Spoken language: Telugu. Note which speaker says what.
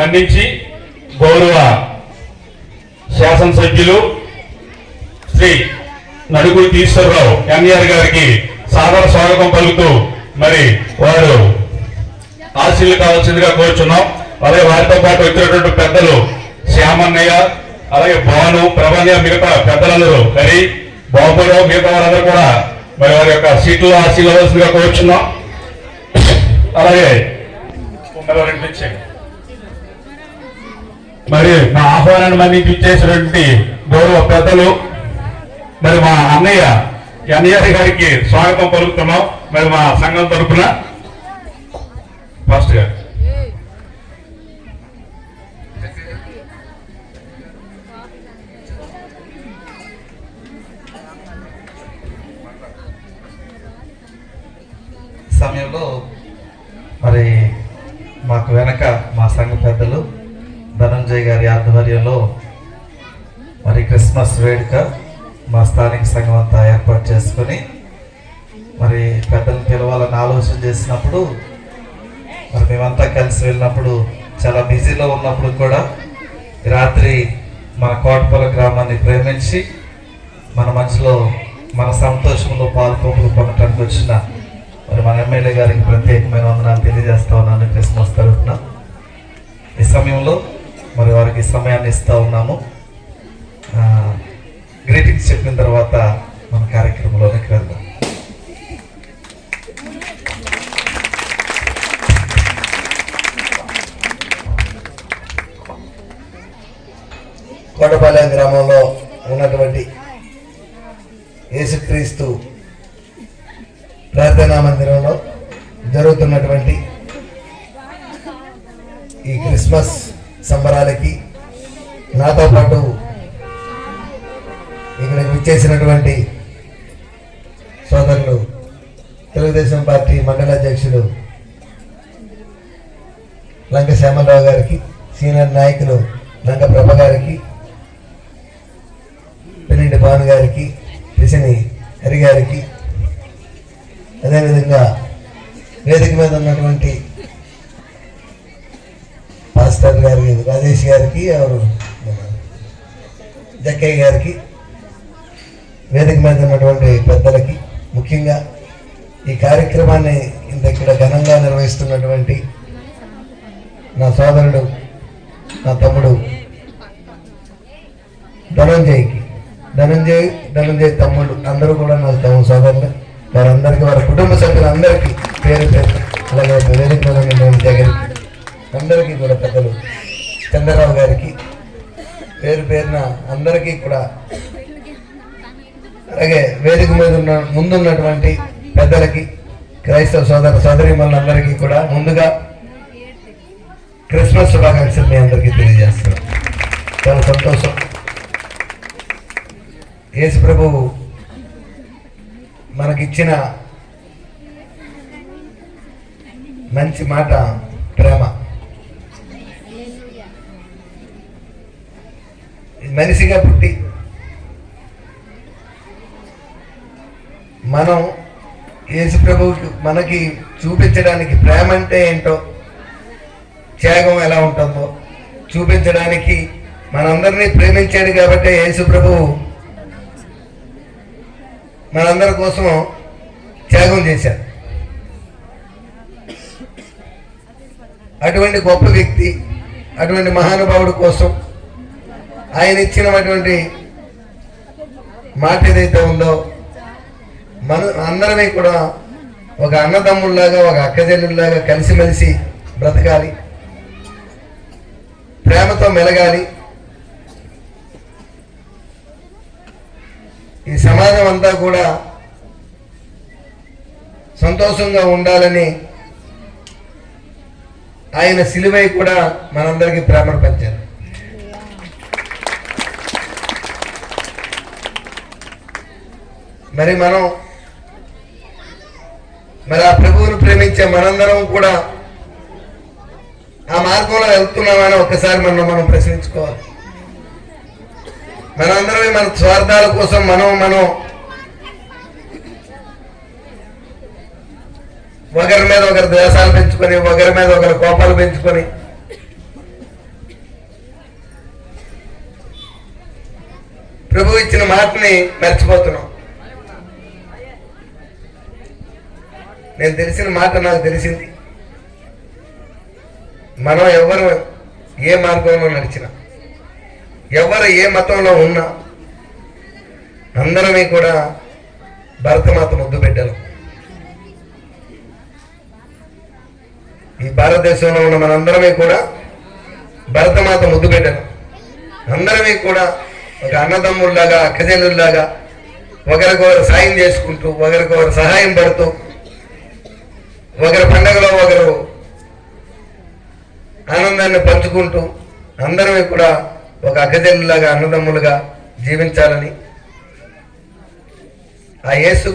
Speaker 1: మన్నించి గౌరవ శాసనసభ్యులు శ్రీ నడుగురి ఈశ్వరరావు ఎన్ఆర్ గారికి సాదర స్వాగతం పలుకుతూ మరి వారు ఆశీర్లు కావాల్సిందిగా కోరుచున్నాం. అలాగే వారితో పాటు వచ్చినటువంటి పెద్దలు శ్యామన్నయ్య, అలాగే భాను, ప్రభాన్య, మిగతా పెద్దలందరూ హరి, బాబురావు, మిగతా వారందరూ కూడా మరి వారి యొక్క సీట్లో ఆశీర్వదించగా కోరుచున్నాం. అలాగే మరి మా ఆహ్వానాన్ని మన్నించి ఇచ్చేసినటువంటి గౌరవ పెద్దలు మరి మా అన్నయ్య ఎన్ఆర్ గారికి స్వాగతం పలుకుతున్నాం. మరి మా సంఘం తరఫున ఫస్ట్ గారు
Speaker 2: సమయంలో మరి మాకు వెనక మా సంఘ పెద్దలు ధనంజయ్ గారి ఆధ్వర్యంలో మరి క్రిస్మస్ వేడుక మా స్థానిక సంఘం అంతా ఏర్పాటు చేసుకొని మరి పెద్దలను పిలవాలని ఆలోచన చేసినప్పుడు మరి మేమంతా కలిసి వెళ్ళినప్పుడు చాలా బిజీలో ఉన్నప్పుడు కూడా రాత్రి మన కోటపల్లి గ్రామాన్ని ప్రేమించి మన మధ్యలో మన సంతోషంలో పాల్పొంపులు పొందటానికి వచ్చిన మరి మన ఎమ్మెల్యే గారికి ప్రత్యేకమైన వందనాలు తెలియజేస్తా ఉన్నాను క్రిస్మస్ తరఫున. ఈ సమయంలో మరి వారికి సమయాన్ని ఇస్తూ ఉన్నాము. గ్రీటింగ్స్ చెప్పిన తర్వాత మన కార్యక్రమంలోకి వెళ్దాం.
Speaker 3: కోటపాలెం గ్రామంలో ఉన్నటువంటి యేసుక్రీస్తు ప్రార్థనా మందిరంలో జరుగుతున్నటువంటి ఈ క్రిస్మస్ సంబరాలకి నాతో పాటు ఇక్కడికి విచ్చేసినటువంటి సోదరులు తెలుగుదేశం పార్టీ మండల అధ్యక్షులు లంక శ్యామలరావు గారికి, సీనియర్ నాయకులు లంక ప్రభ గారికి, పెన్నింటి భాను గారికి, పిసిని హరి గారికి, అదేవిధంగా వేదిక మీద ఉన్నటువంటి పాస్టర్ గారికి, రాజేష్ గారికి, ఎవరు జక్కయ్య గారికి, వేదిక మీద ఉన్నటువంటి పెద్దలకి, ముఖ్యంగా ఈ కార్యక్రమాన్ని ఇక్కడ ఘనంగా నిర్వహిస్తున్నటువంటి నా సోదరుడు, నా తమ్ముడు ధనంజయ్ తమ్ముడు అందరూ కూడా నా తమ్ముడు సోదరులు, వారందరికీ, వారి కుటుంబ సభ్యులందరికీ పేరు పేరు, అలాగే వేదిక మీద ఉన్నటువంటి దగ్గరికి అందరికీ కూడా పెద్దలు చంద్రరావు గారికి పేరు పేరున అందరికీ కూడా, అలాగే వేదిక మీద ముందున్నటువంటి పెద్దలకి, క్రైస్తవ సోదర సోదరీమణులందరికీ కూడా ముందుగా క్రిస్మస్ శుభాకాంక్షలు మీ అందరికీ తెలియజేస్తున్నాం. చాలా సంతోషం. యేసు ప్రభువు మనకిచ్చిన మంచి మాట ప్రేమ. మనిషిగా పుట్టి మనం యేసు ప్రభువుకి మనకి చూపించడానికి ప్రేమ అంటే ఏంటో, త్యాగం ఎలా ఉంటుందో చూపించడానికి మనందరినీ ప్రేమించాడు కాబట్టి యేసు ప్రభువు మనందరి కోసం త్యాగం చేశారు. అటువంటి గొప్ప వ్యక్తి, అటువంటి మహానుభావుడి కోసం ఆయన ఇచ్చినటువంటి మాట ఏదైతే ఉందో, మన అందరినీ కూడా ఒక అన్నదమ్ముల్లాగా, ఒక అక్కజల్లుల్లాగా కలిసిమెలిసి బ్రతకాలి, ప్రేమతో మెలగాలి, ఈ సమాజం అంతా కూడా సంతోషంగా ఉండాలని ఆయన సిలువై కూడా మనందరికీ ప్రేమను పంచారు. మరి ఆ ప్రభువును ప్రేమించే మనందరం కూడా ఆ మార్గంలో వెళ్తున్నామని ఒక్కసారి మనం ప్రశ్నించుకోవాలి. మనందరం మన స్వార్థాల కోసం మనం ఒకరి మీద ఒకరు ద్వేషాలు పెంచుకొని, ఒకరి మీద ఒకరు కోపాలు పెంచుకొని, ప్రభు ఇచ్చిన మాటని మర్చిపోతున్నాం. నేను తెలిసిన మాట నాకు తెలిసింది, మనం ఎవరు ఏ మార్గంలో నడిచినా, ఎవరు ఏ మతంలో ఉన్నా అందరమే కూడా భరతమాత ముద్దు బిడ్డలు. ఈ భారతదేశంలో ఉన్న మనందరమే కూడా భరతమాత ముద్దు బిడ్డలు. అందరమే కూడా ఒక అన్నదమ్ముల్లాగా, అక్కజనుల్లాగా ఒకరికొకరు సాయం చేసుకుంటూ, ఒకరికొకరు సహాయం పడుతూ, ఒకరి పండగలో ఒకరు ఆనందాన్ని పంచుకుంటూ అందరమే కూడా ఒక అక్కజనులాగా, అన్నదమ్ములుగా జీవించాలని ఆ యేసు